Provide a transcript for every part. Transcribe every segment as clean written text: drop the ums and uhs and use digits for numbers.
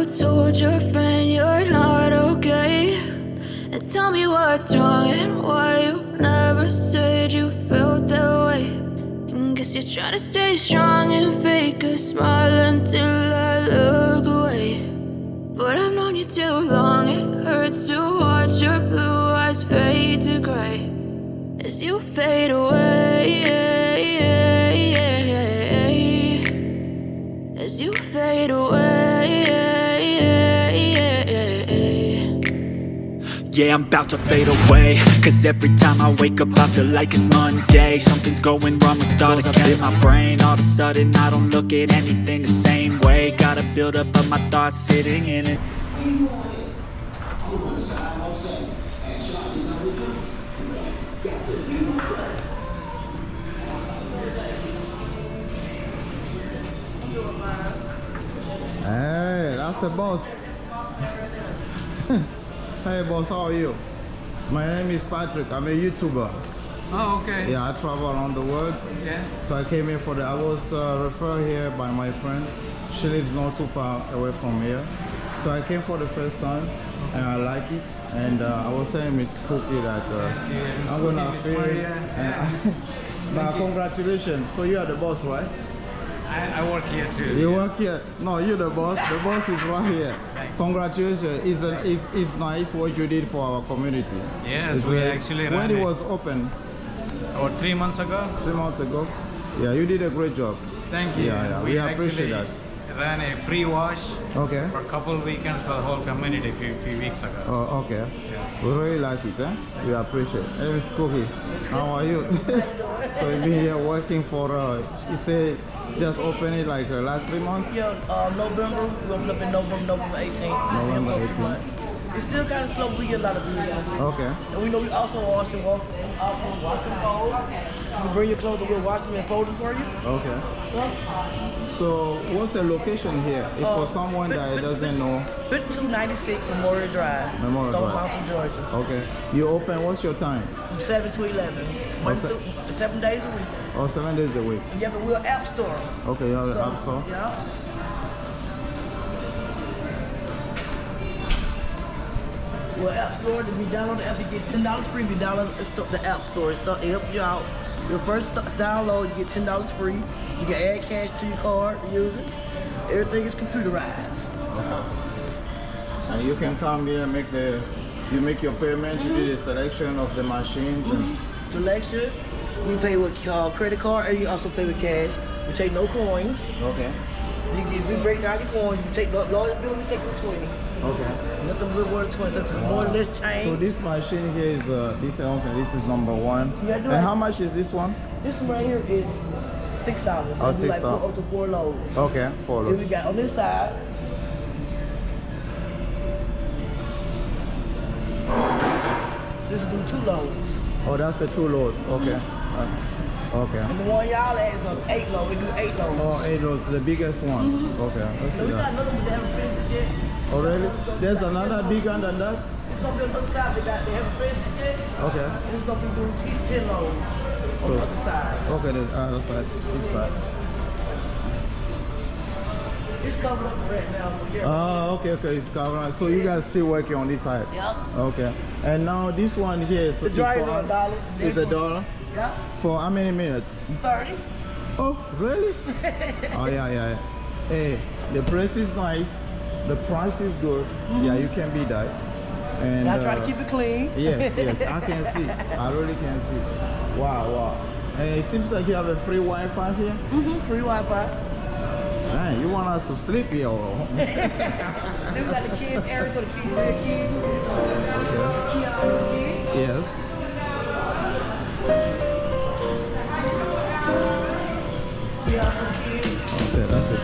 told your friend you're not okay? And tell me what's wrong and why you never said you felt that way. And guess you're trying to stay strong and fake a smile until I look away. But I've known you too long, it hurts to watch your blue eyes fade to gray as you fade away, as you fade away. Yeah, I'm about to fade away, cause every time I wake up I feel like it's Monday. Something's going wrong with all the chemicals in my brain. All of a sudden I don't look at anything the same way. Gotta build up of my thoughts sitting in it. Hey, that's the boss. Hey boss, how are you? My name is Patrick. I'm a YouTuber. Oh, okay. Yeah, I travel around the world. Yeah. So I came here I was referred here by my friend. She lives not too far away from here. So I came for the first time and I like it. And I was saying Miss Cookie that I'm gonna feel it. But congratulations. So you are the boss, right? I work here too. You work here? No, you're the boss. The boss is right here. Congratulations. It's nice what you did for our community. Yes, we actually when it was open. About 3 months ago. 3 months ago. Yeah, you did a great job. Thank you. Yeah, we appreciate that. Ran a free wash Okay. for a couple of weekends for the whole community a few weeks ago. Oh, okay. Yeah. We really like it, eh? We appreciate it. Hey, Miss Cookie, how are you? So you've been here working for, you say, just opened it like last 3 months? Yeah, November. We opened up in November 18th. November 18th. It's still kind of slow, but we get a lot of views. Okay. And we know we also wash and fold. You can bring your clothes and we'll wash them and fold them for you. Okay. So what's the location here? If for someone that doesn't know. 5296 Memorial Drive, Memorial Stone Drive. Mountain, Georgia. Okay. You open, what's your time? From 7 to 11. Monday through 7 days a week. Oh, 7 days a week. Yeah, but we're an app store. Okay, you have the app store? Yeah. Well, App Store, if you download the app, you get $10 free. If you download the App Store, it helps you out. Your first download, you get $10 free. You can add cash to your card to use it. Everything is computerized. And you can come here and you make your payment, you do the selection of the machines. And Selection, you pay with credit card, and you also pay with cash. We take no coins. okay. We break down the coins. We take large bill, we take the 20. Okay. Nothing but more than 20. That's more or less change. So this machine here is this is number one. Yeah, and how much is this one? This one right here is $6. Oh, We like $6. put up to 4 loads. Okay, 4 Then we loads. got on this side. This will do 2 loads. Oh, that's a 2 load. Okay. Okay. And the one y'all at is on 8 loads. We do 8 loads. Oh, 8 loads, the biggest one. Okay, let's So see we got that. another one that haven't finished it yet. Oh, really? There's another bigger than that? It's gonna be on the other side. They haven't finished it yet. Okay. And it's gonna be doing 10 loads on the other side. Okay, the other side, this side. It's covered up right now. Yeah. Oh, okay, it's covered. So you guys still working on this side? Yep. Okay. And now this one here is The dryer is $1. It's $1? Yep. For how many minutes? 30. Oh, really? Oh, yeah. Hey, the price is nice. The price is good. Yeah, you can beat that. And I try to keep it clean. Yes, I can see. I really can see. Wow. And it seems like you have a free Wi-Fi here. Free Wi-Fi. Man, you want us to sleep here? Or? Then we got the kids area for the kids. Okay. Kiosk for the kids. Yes. Kiosk for the kids. Okay, that's it.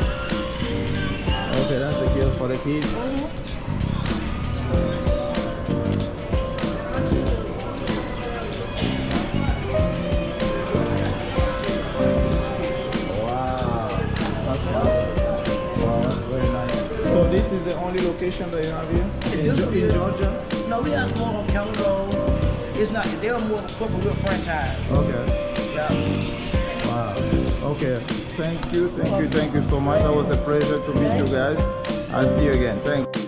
Okay, that's the kiosk for the kids. Wow, that's nice. Wow, that's very nice. So this is the only location that you have here in Georgia? No, we have small on County Road. It's not. They're more corporate with franchise. Okay. Yeah. Wow. Okay, thank you so much. That was a pleasure to meet you guys. I'll see you again. Thanks.